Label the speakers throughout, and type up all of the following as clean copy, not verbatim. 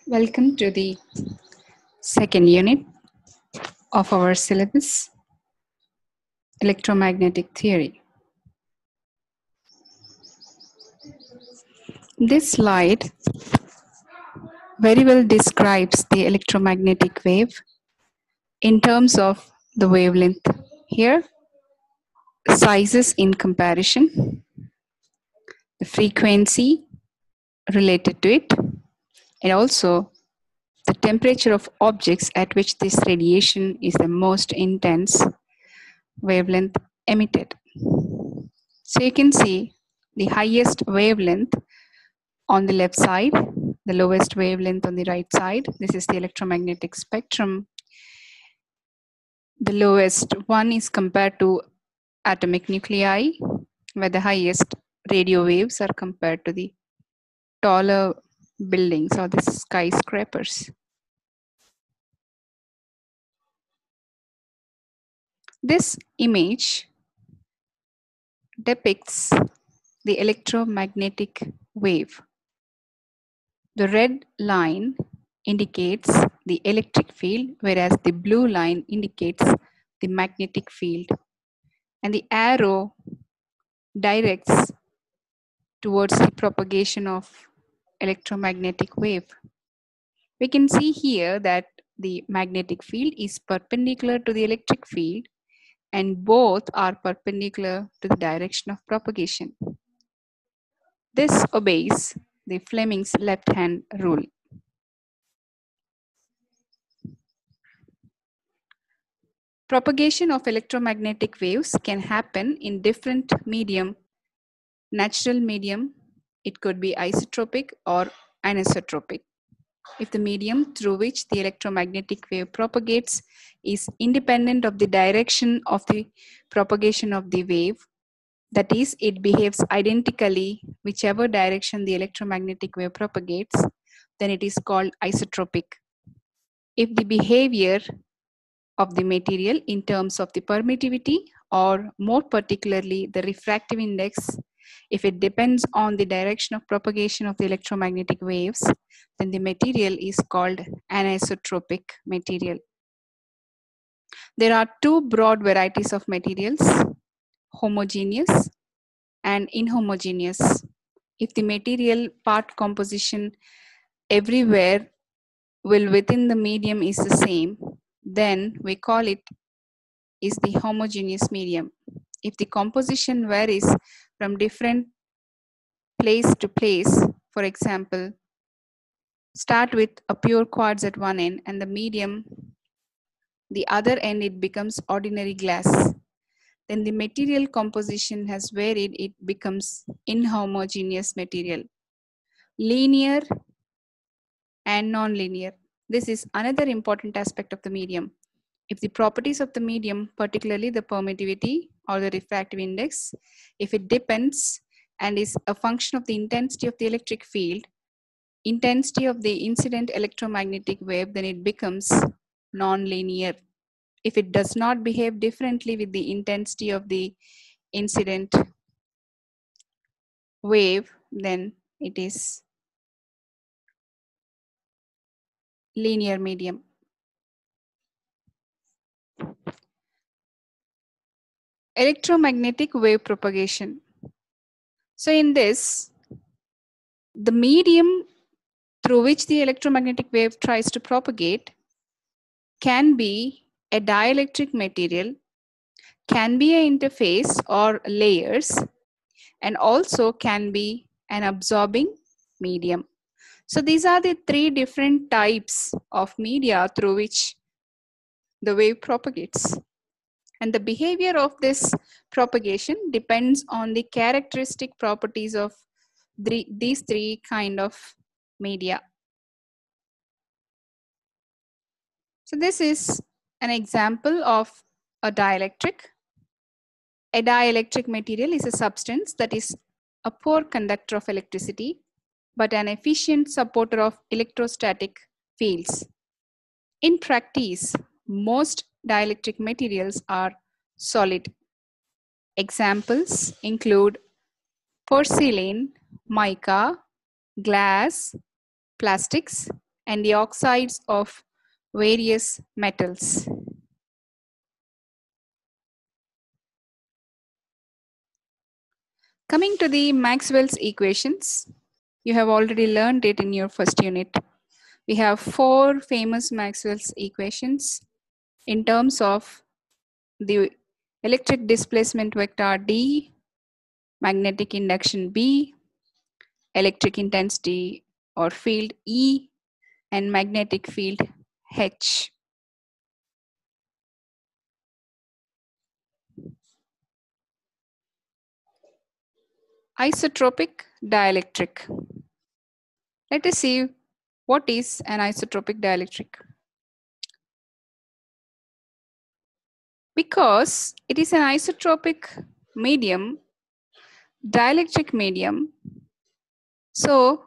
Speaker 1: Welcome to the second unit of our syllabus, Electromagnetic Theory. This slide very well describes the electromagnetic wave in terms of the wavelength. Here, sizes in comparison, the frequency related to it, and also the temperature of objects at which this radiation is the most intense wavelength emitted. So you can see the highest wavelength on the left side, the lowest wavelength on the right side. This is the electromagnetic spectrum. The lowest one is compared to atomic nuclei, where the highest radio waves are compared to the taller buildings or the skyscrapers. This image depicts the electromagnetic wave. The red line indicates the electric field, whereas the blue line indicates the magnetic field. And the arrow directs towards the propagation of electromagnetic wave. We can see here that the magnetic field is perpendicular to the electric field, and both are perpendicular to the direction of propagation. This obeys the Fleming's left-hand rule. Propagation of electromagnetic waves can happen in different medium. Natural medium, it could be isotropic or anisotropic. If the medium through which the electromagnetic wave propagates is independent of the direction of the propagation of the wave, that is, it behaves identically whichever direction the electromagnetic wave propagates, then it is called isotropic. If the behavior of the material in terms of the permittivity, or more particularly the refractive index, if it depends on the direction of propagation of the electromagnetic waves, then the material is called anisotropic material. There are two broad varieties of materials, homogeneous and inhomogeneous. If the material part composition everywhere will within the medium is the same, then we call it is the homogeneous medium. If the composition varies from different place to place, for example, start with a pure quartz at one end and the medium, the other end it becomes ordinary glass. Then the material composition has varied, it becomes inhomogeneous material. Linear and non-linear. This is another important aspect of the medium. If the properties of the medium, particularly the permittivity or the refractive index, if it depends and is a function of the intensity of the electric field, intensity of the incident electromagnetic wave, then it becomes non-linear. If it does not behave differently with the intensity of the incident wave, then it is linear medium. Electromagnetic wave propagation. So in this, the medium through which the electromagnetic wave tries to propagate can be a dielectric material, can be an interface or layers, and also can be an absorbing medium. So these are the three different types of media through which the wave propagates. And the behavior of this propagation depends on the characteristic properties of these three kind of media. So this is an example of a dielectric. A dielectric material is a substance that is a poor conductor of electricity, but an efficient supporter of electrostatic fields. In practice, most dielectric materials are solid. Examples include porcelain, mica, glass, plastics, and the oxides of various metals. Coming to the Maxwell's equations, you have already learned it in your first unit. We have 4 famous Maxwell's equations in terms of the electric displacement vector D, magnetic induction B, electric intensity or field E, and magnetic field H. Isotropic dielectric. Let us see what is an isotropic dielectric. Because it is an isotropic medium, dielectric medium, so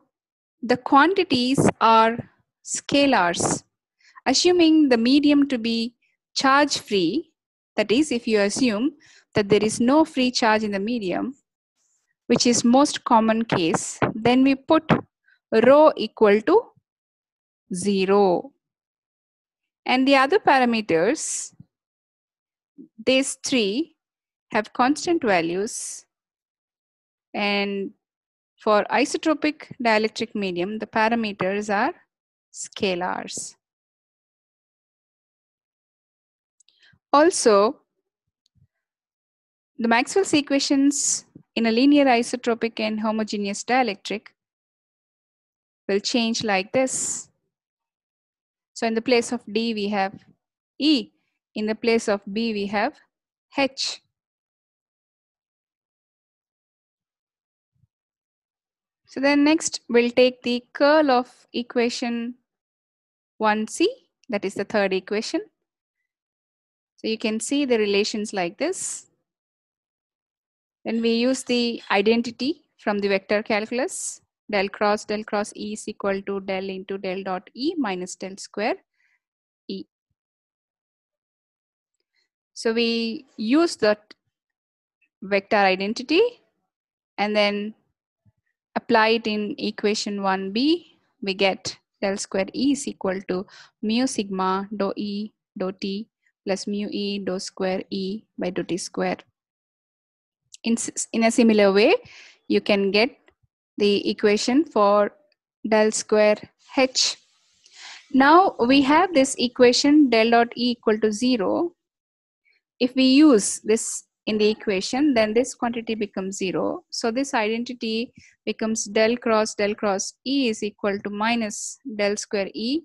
Speaker 1: the quantities are scalars. Assuming the medium to be charge free, that is, if you assume that there is no free charge in the medium, which is most common case, then we put rho equal to 0. And the other parameters, these 3 have constant values, and for isotropic dielectric medium, the parameters are scalars. Also, the Maxwell's equations in a linear isotropic and homogeneous dielectric will change like this. So in the place of D, we have E. In the place of B, we have H. So then next, we'll take the curl of equation 1c, that is the third equation. So you can see the relations like this. Then we use the identity from the vector calculus. Del cross E is equal to del into del dot E minus del square E. So we use that vector identity and then apply it in equation 1b. We get del square E is equal to mu sigma dou E dou T plus mu E dou square E by dou T square. In a similar way, you can get the equation for del square H. Now we have this equation del dot E equal to 0. If we use this in the equation, then this quantity becomes 0. So this identity becomes del cross E is equal to minus del square E,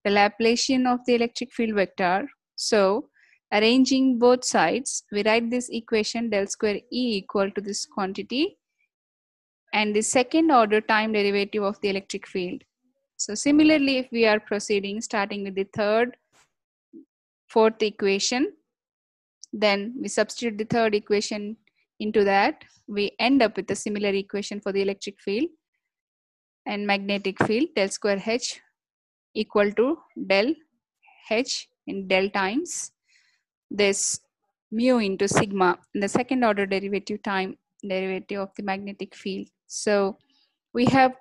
Speaker 1: the Laplacian of the electric field vector. So arranging both sides, we write this equation del square E equal to this quantity and the second order time derivative of the electric field. So similarly, if we are proceeding starting with the third, fourth equation, then we substitute the third equation into that, we end up with a similar equation for the electric field and magnetic field. Del square H equal to del H in del times this mu into sigma in the second order derivative time derivative of the magnetic field. So we have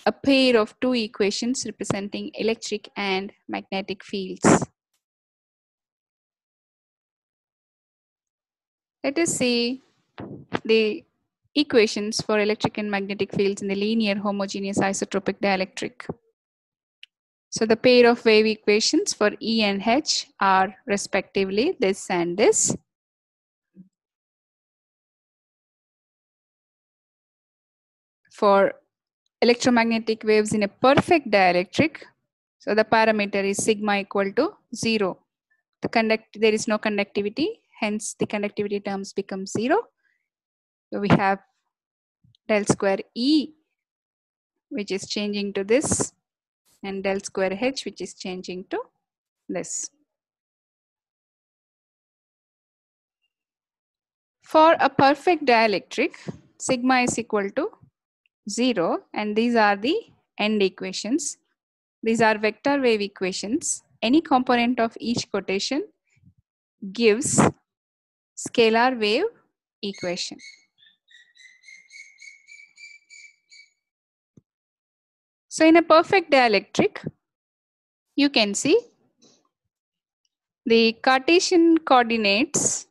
Speaker 1: a pair of 2 equations representing electric and magnetic fields. Let us see the equations for electric and magnetic fields in the linear homogeneous isotropic dielectric. So the pair of wave equations for E and H are respectively this and this. For electromagnetic waves in a perfect dielectric, so the parameter is sigma equal to 0. There is no conductivity, hence the conductivity terms become 0. So we have del square E, which is changing to this, and del square H, which is changing to this. For a perfect dielectric, sigma is equal to 0, and these are the end equations. These are vector wave equations. Any component of each quotation gives scalar wave equation. So in a perfect dielectric, you can see the Cartesian coordinates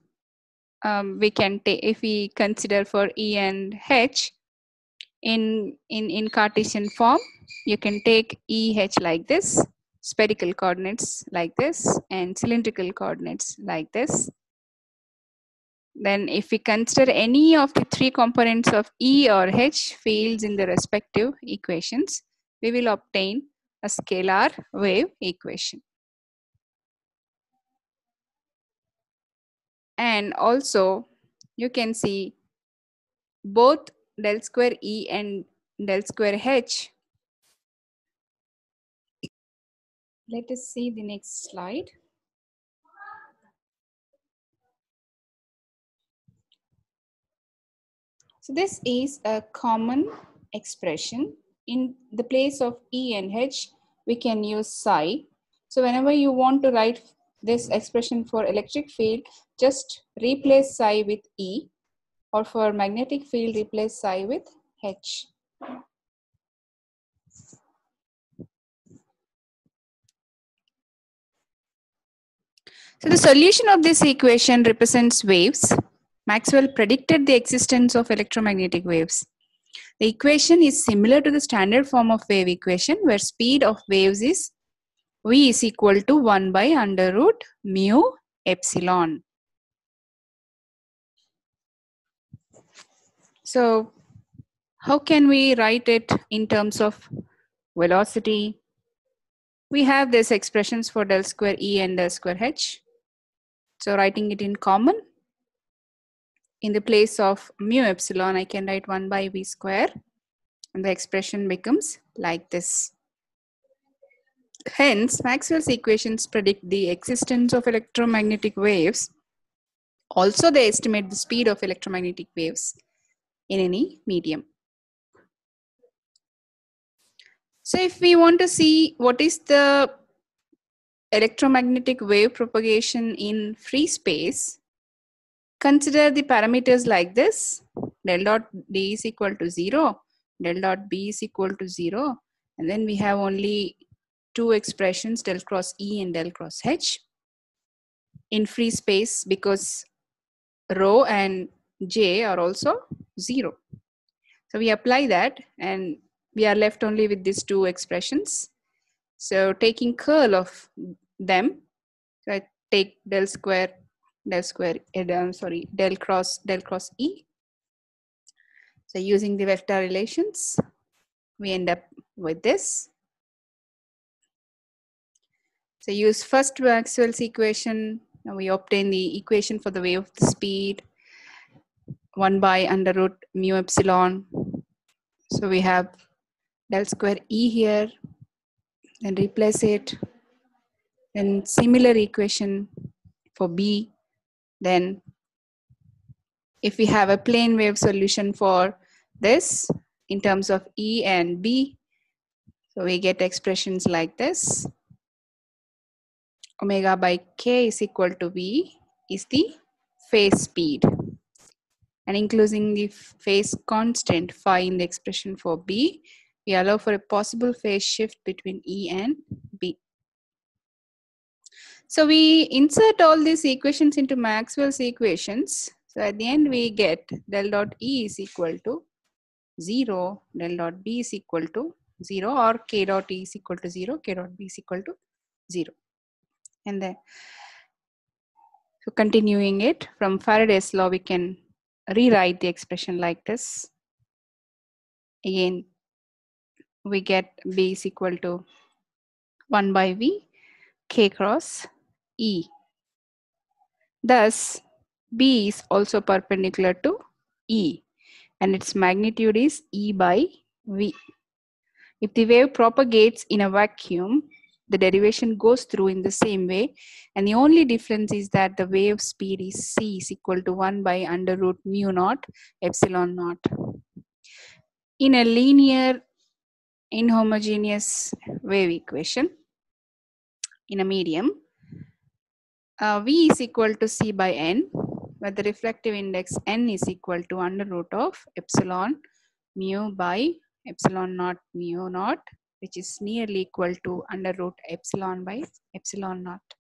Speaker 1: we can take if we consider for E and H in Cartesian form. You can take EH like this, spherical coordinates like this, and cylindrical coordinates like this. Then if we consider any of the three components of E or H fields in the respective equations, we will obtain a scalar wave equation. And also you can see both del square E and del square H. Let us see the next slide. So this is a common expression. In the place of E and H, we can use psi. So whenever you want to write this expression for electric field, just replace psi with E, or for magnetic field, replace psi with H. So the solution of this equation represents waves. Maxwell predicted the existence of electromagnetic waves. The equation is similar to the standard form of wave equation, where speed of waves is V is equal to 1 by under root mu epsilon. So how can we write it in terms of velocity? We have these expressions for del square E and del square H. So writing it in common, in the place of mu epsilon, I can write 1 by V square, and the expression becomes like this. Hence, Maxwell's equations predict the existence of electromagnetic waves. Also, they estimate the speed of electromagnetic waves in any medium. So if we want to see what is the electromagnetic wave propagation in free space, consider the parameters like this. Del dot D is equal to 0, del dot B is equal to 0, and then we have only two expressions, del cross E and del cross H in free space, because rho and J are also 0. So we apply that and we are left only with these two expressions. So taking curl of them, so I take del cross E. So using the vector relations, we end up with this. So use first Maxwell's equation. Now we obtain the equation for the wave of the speed, 1 by under root mu epsilon. So we have del square E here, then replace it. Then similar equation for B. Then if we have a plane wave solution for this in terms of E and B, so we get expressions like this. Omega by K is equal to V is the phase speed. And including the phase constant phi in the expression for B, we allow for a possible phase shift between E and B. So we insert all these equations into Maxwell's equations. So at the end we get del dot E is equal to 0, del dot B is equal to 0, or K dot E is equal to 0, K dot B is equal to 0. And then, so continuing it from Faraday's law, we can rewrite the expression like this. Again, we get B is equal to 1 by V K cross E. Thus, B is also perpendicular to E, and its magnitude is E by V. If the wave propagates in a vacuum, the derivation goes through in the same way, and the only difference is that the wave speed is C is equal to 1 by under root mu naught epsilon naught. In a linear inhomogeneous wave equation in a medium, V is equal to C by N, where the reflective index N is equal to under root of epsilon mu by epsilon naught mu naught which is nearly equal to under root epsilon by epsilon naught.